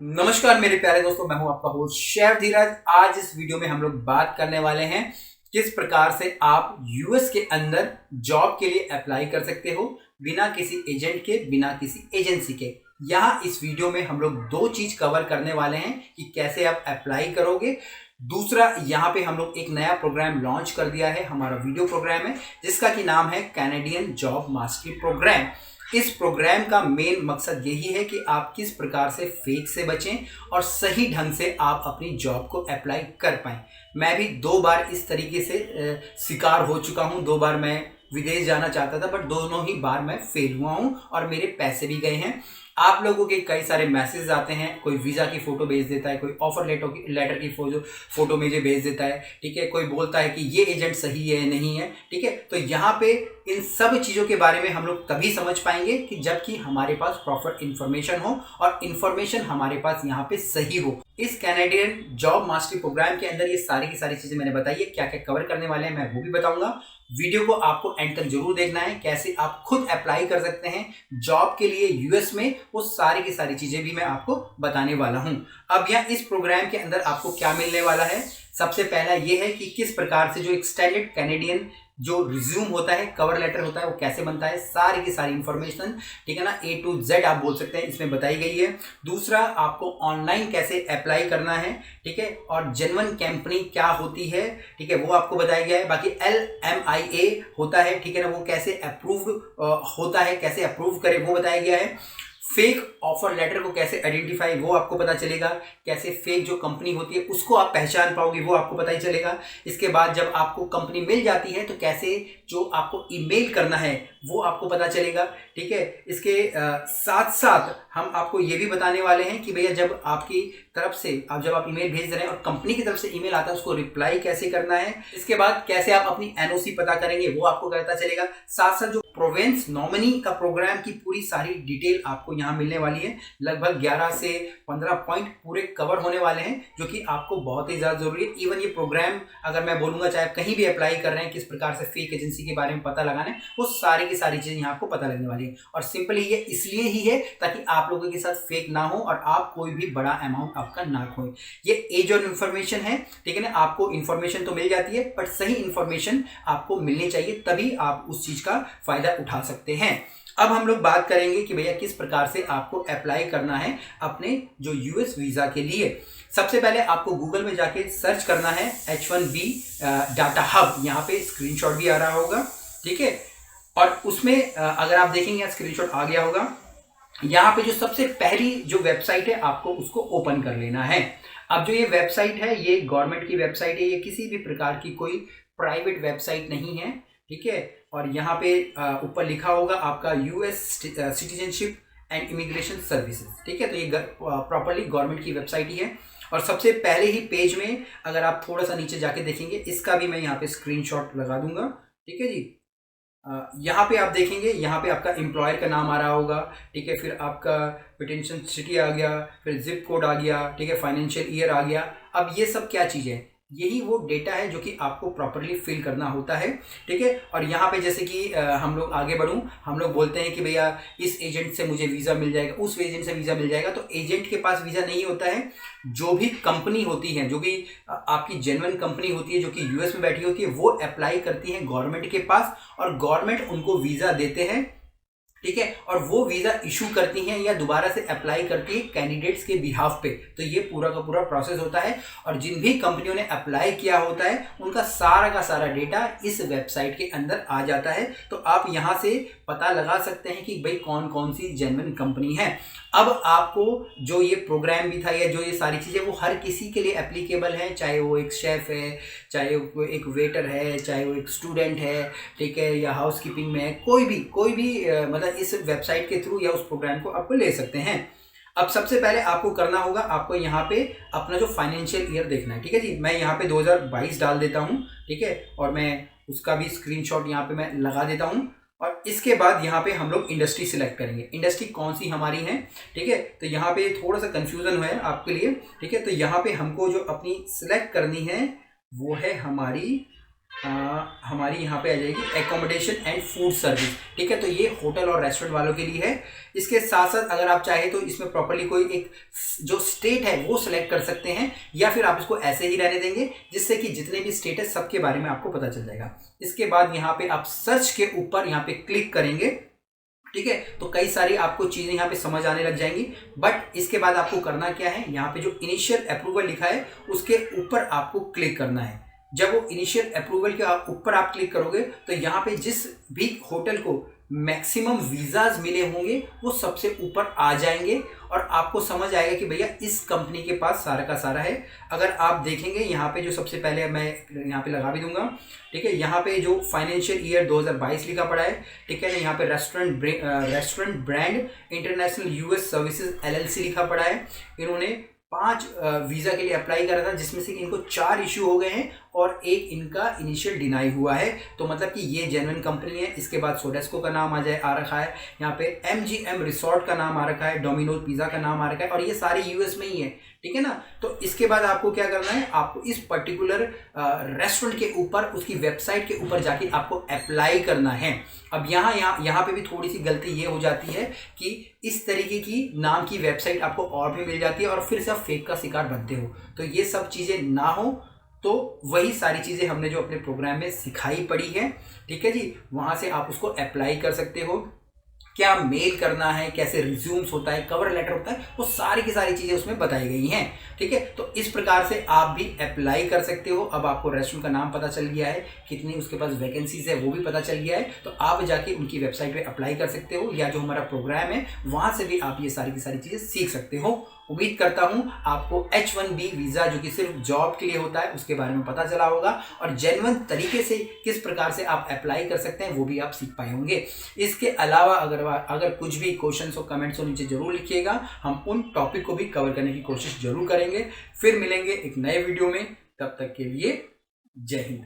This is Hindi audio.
नमस्कार मेरे प्यारे दोस्तों, मैं हूं आपका होस्ट शेफ धीरज। आज इस वीडियो में हम लोग बात करने वाले हैं किस प्रकार से आप यूएस के अंदर जॉब के लिए अप्लाई कर सकते हो बिना किसी एजेंट के, बिना किसी एजेंसी के। यहाँ इस वीडियो में हम लोग दो चीज कवर करने वाले हैं कि कैसे आप अप्लाई करोगे। दूसरा, यहाँ पे हम लोग एक नया प्रोग्राम लॉन्च कर दिया है, हमारा वीडियो प्रोग्राम है जिसका कि नाम है कैनेडियन जॉब मास्टरी प्रोग्राम। इस प्रोग्राम का मेन मकसद यही है कि आप किस प्रकार से फेक से बचें और सही ढंग से आप अपनी जॉब को अप्लाई कर पाएं। मैं भी 2 बार इस तरीके से शिकार हो चुका हूं। 2 बार मैं विदेश जाना चाहता था, बट दोनों ही बार मैं फेल हुआ हूं और मेरे पैसे भी गए हैं। आप लोगों के कई सारे मैसेज आते हैं, कोई वीज़ा की फ़ोटो भेज देता है, कोई ऑफर लेटर की फ़ोटो मुझे भेज देता है, ठीक है। कोई बोलता है कि ये एजेंट सही है नहीं है, ठीक है। तो यहाँ पे इन सब चीज़ों के बारे में हम लोग तभी समझ पाएंगे कि जबकि हमारे पास प्रॉपर इन्फॉर्मेशन हो और इन्फॉर्मेशन हमारे पास यहाँ पे सही हो। इस कैनेडियन जॉब मास्टरी प्रोग्राम के अंदर ये सारी की सारी चीज़ें मैंने बताई है। क्या क्या कवर करने वाले हैं मैं वो भी बताऊंगा। वीडियो को आपको एंड तक जरूर देखना है, कैसे आप खुद अप्लाई कर सकते हैं जॉब के लिए यूएस में, वो सारी की सारी चीजें भी मैं आपको बताने वाला हूं। अब यहाँ इस प्रोग्राम के अंदर आपको क्या मिलने वाला है, सबसे पहला ये है कि किस प्रकार से जो एक स्टैंडर्ड कैनेडियन जो रिज्यूम होता है, कवर लेटर होता है, वो कैसे बनता है, सारी की सारी इंफॉर्मेशन, ठीक है ना, A to Z आप बोल सकते हैं, इसमें बताई गई है। दूसरा, आपको ऑनलाइन कैसे अप्लाई करना है, ठीक है, और जेन्युइन कंपनी क्या होती है, ठीक है, वो आपको बताया गया है। बाकी LMIA होता है, ठीक है ना, वो कैसे अप्रूव्ड होता है, कैसे अप्रूव करे वो बताया गया है। फेक ऑफर लेटर को कैसे आइडेंटिफाई वो आपको पता चलेगा। कैसे फेक जो कंपनी होती है उसको आप पहचान पाओगे वो आपको पता ही चलेगा। इसके बाद जब आपको कंपनी मिल जाती है तो कैसे जो आपको ईमेल करना है वो आपको पता चलेगा, ठीक है। इसके साथ साथ हम आपको ये भी बताने वाले हैं कि भैया जब आपकी तरफ से जब आप ईमेल भेज रहे हैं और कंपनी की तरफ से ईमेल आता है उसको रिप्लाई कैसे करना है। इसके बाद कैसे आप अपनी एनओसी पता करेंगे वो आपको पता चलेगा। साथ साथ जो प्रोवेंस नॉमिनी का प्रोग्राम की पूरी सारी डिटेल आपको यहाँ मिलने वाली है। लगभग 11 से 15 पॉइंट पूरे कवर होने वाले हैं जो कि आपको बहुत ही ज़्यादा जरूरी है। इवन ये प्रोग्राम अगर मैं बोलूँगा, चाहे कहीं भी अप्लाई कर रहे हैं, किस प्रकार से फेक एजेंसी के बारे में पता लगाना है, वो सारी की सारी चीज़ें यहाँ आपको पता लगने वाली है। और सिंपली ये इसलिए ही है ताकि आप लोगों के साथ फेक ना हो और आप कोई भी बड़ा अमाउंट आपका ना खोए। ये एज ऑन इन्फॉर्मेशन है, ठीक है ना। आपको इन्फॉर्मेशन तो मिल जाती है, बट सही इन्फॉर्मेशन आपको मिलनी चाहिए, तभी आप उस चीज़ का फायदा उठा सकते हैं। अब हम लोग बात करेंगे कि भैया किस प्रकार से आपको अप्लाई करना है अपने जो यूएस वीजा के लिए। सबसे पहले आपको गूगल में जाके सर्च करना है H1B डाटा हब। यहाँ पे स्क्रीनशॉट भी आ रहा होगा, ठीक है। और उसमें अगर आप देखेंगे स्क्रीनशॉट आ गया होगा। यहाँ पे जो सबसे पहली जो वेबसाइट है आपको उसको ओपन कर लेना है। अब जो ये वेबसाइट है ये गवर्नमेंट की वेबसाइट है, ये किसी भी प्रकार की कोई प्राइवेट वेबसाइट नहीं है, ठीक है। और यहाँ पे ऊपर लिखा होगा आपका US citizenship and immigration services, ठीक है। तो ये प्रॉपरली गवर्नमेंट की वेबसाइट ही है। और सबसे पहले ही पेज में अगर आप थोड़ा सा नीचे जाके देखेंगे, इसका भी मैं यहाँ पे स्क्रीनशॉट लगा दूंगा, ठीक है जी। यहाँ पे आप देखेंगे, यहाँ पे आपका एम्प्लॉयर का नाम आ रहा होगा, ठीक है। फिर आपका पिटेंशन सिटी आ गया, फिर जिप कोड आ गया, ठीक है, फाइनेंशियल ईयर आ गया। अब ये सब क्या चीज़ है, यही वो डेटा है जो कि आपको प्रॉपरली फिल करना होता है, ठीक है। और यहाँ पे जैसे कि हम लोग आगे बढ़ूँ, हम लोग बोलते हैं कि भैया इस एजेंट से मुझे वीज़ा मिल जाएगा, उस एजेंट से वीज़ा मिल जाएगा। तो एजेंट के पास वीज़ा नहीं होता है। जो भी कंपनी होती है, जो भी आपकी जेन्युइन कंपनी होती है जो कि यूएस में बैठी होती है, वो अप्लाई करती है गवर्नमेंट के पास और गवर्नमेंट उनको वीज़ा देते हैं, ठीक है। और वो वीज़ा इशू करती हैं या दोबारा से अप्लाई करती है कैंडिडेट्स के बिहाफ पे। तो ये पूरा का पूरा प्रोसेस होता है और जिन भी कंपनियों ने अप्लाई किया होता है उनका सारा का सारा डेटा इस वेबसाइट के अंदर आ जाता है। तो आप यहाँ से पता लगा सकते हैं कि भाई कौन कौन सी जेन्युइन कंपनी है। अब आपको जो ये प्रोग्राम भी था या जो ये सारी चीज़ें, वो हर किसी के लिए एप्लीकेबल है, चाहे वो एक शेफ़ है, चाहे वो एक वेटर है, चाहे वो एक स्टूडेंट है, ठीक है, या हाउस कीपिंग में है, कोई भी मतलब इस वेबसाइट के थ्रू या उस प्रोग्राम को आपको ले सकते हैं। अब सबसे पहले आपको करना होगा, आपको यहाँ पे अपना जो फाइनेंशियल ईयर देखना है, ठीक है जी। मैं यहाँ पे 2022 डाल देता हूँ, ठीक है, और मैं उसका भी स्क्रीनशॉट यहाँ पे मैं लगा देता हूँ। और इसके बाद यहाँ पे हम लोग इंडस्ट्री सिलेक्ट करेंगे, इंडस्ट्री कौन सी हमारी है, ठीक है। तो यहाँ पे थोड़ा सा कंफ्यूजन है आपके लिए, ठीक है। तो यहाँ पे हमको जो अपनी सिलेक्ट करनी है वो है हमारी हमारी यहाँ पे आ जाएगी एकोमोडेशन एंड फूड सर्विस। ठीक है, तो ये होटल और रेस्टोरेंट वालों के लिए है। इसके साथ साथ अगर आप चाहे तो इसमें प्रॉपर्ली कोई एक जो स्टेट है वो सिलेक्ट कर सकते हैं, या फिर आप इसको ऐसे ही रहने देंगे, जिससे कि जितने भी स्टेट है सबके बारे में आपको पता चल जाएगा। इसके बाद यहाँ पे आप सर्च के ऊपर यहाँ पे क्लिक करेंगे। ठीक है, तो कई सारी आपको चीजें यहाँ पे समझ आने लग जाएंगी। बट इसके बाद आपको करना क्या है, यहाँ पे जो इनिशियल अप्रूवल लिखा है उसके ऊपर आपको क्लिक करना है। जब वो इनिशियल अप्रूवल के ऊपर आप क्लिक करोगे तो यहाँ पे जिस भी होटल को मैक्सिमम वीजाज मिले होंगे वो सबसे ऊपर आ जाएंगे, और आपको समझ आएगा कि भैया इस कंपनी के पास सारा का सारा है। अगर आप देखेंगे यहाँ पे जो सबसे पहले मैं यहाँ पे लगा भी दूंगा। ठीक है, यहाँ पे जो फाइनेंशियल ईयर 2022 लिखा पड़ा है। ठीक है ना, यहाँ पे restaurant brand international US services LLC लिखा पड़ा है। इन्होंने 5 वीजा के लिए अप्लाई करा था, जिसमें से इनको 4 इश्यू हो गए हैं और एक इनका इनिशियल डिनाई हुआ है। तो मतलब कि ये जेन्युइन कंपनी है। इसके बाद सोडेस्को का नाम आ रखा है, यहाँ पे MGM रिसोर्ट का नाम आ रखा है, डोमिनोज पिज्जा का नाम आ रखा है, और ये सारे यूएस में ही है। ठीक है ना, तो इसके बाद आपको क्या करना है, आपको इस पर्टिकुलर रेस्टोरेंट के ऊपर उसकी वेबसाइट के ऊपर जाके आपको अप्लाई करना है। अब यहाँ पे भी थोड़ी सी गलती ये हो जाती है कि इस तरीके की नाम की वेबसाइट आपको और भी मिल जाती है और फिर से आप फेक का शिकार बनते हो। तो ये सब चीज़ें ना हो, तो वही सारी चीज़ें हमने जो अपने प्रोग्राम में सिखाई पड़ी है। ठीक है जी, वहाँ से आप उसको अप्लाई कर सकते हो। क्या मेल करना है, कैसे रिज्यूम्स होता है, कवर लेटर होता है, वो सारी की सारी चीज़ें उसमें बताई गई हैं। ठीक है, तो इस प्रकार से आप भी अप्लाई कर सकते हो। अब आपको रेस्टोरेंट का नाम पता चल गया है, कितनी उसके पास वैकेंसीज है वो भी पता चल गया है, तो आप जाके उनकी वेबसाइट पे अप्लाई कर सकते हो, या जो हमारा प्रोग्राम है वहाँ से भी आप ये सारी की सारी चीज़ें सीख सकते हो। उम्मीद करता हूँ आपको H1B वीज़ा जो कि सिर्फ जॉब के लिए होता है उसके बारे में पता चला होगा, और जेन्युइन तरीके से किस प्रकार से आप अप्लाई कर सकते हैं वो भी आप सीख पाए होंगे। इसके अलावा अगर कुछ भी क्वेश्चंस और कमेंट्स हो नीचे जरूर लिखिएगा, हम उन टॉपिक को भी कवर करने की कोशिश जरूर करेंगे। फिर मिलेंगे एक नए वीडियो में, तब तक के लिए जय हिंद।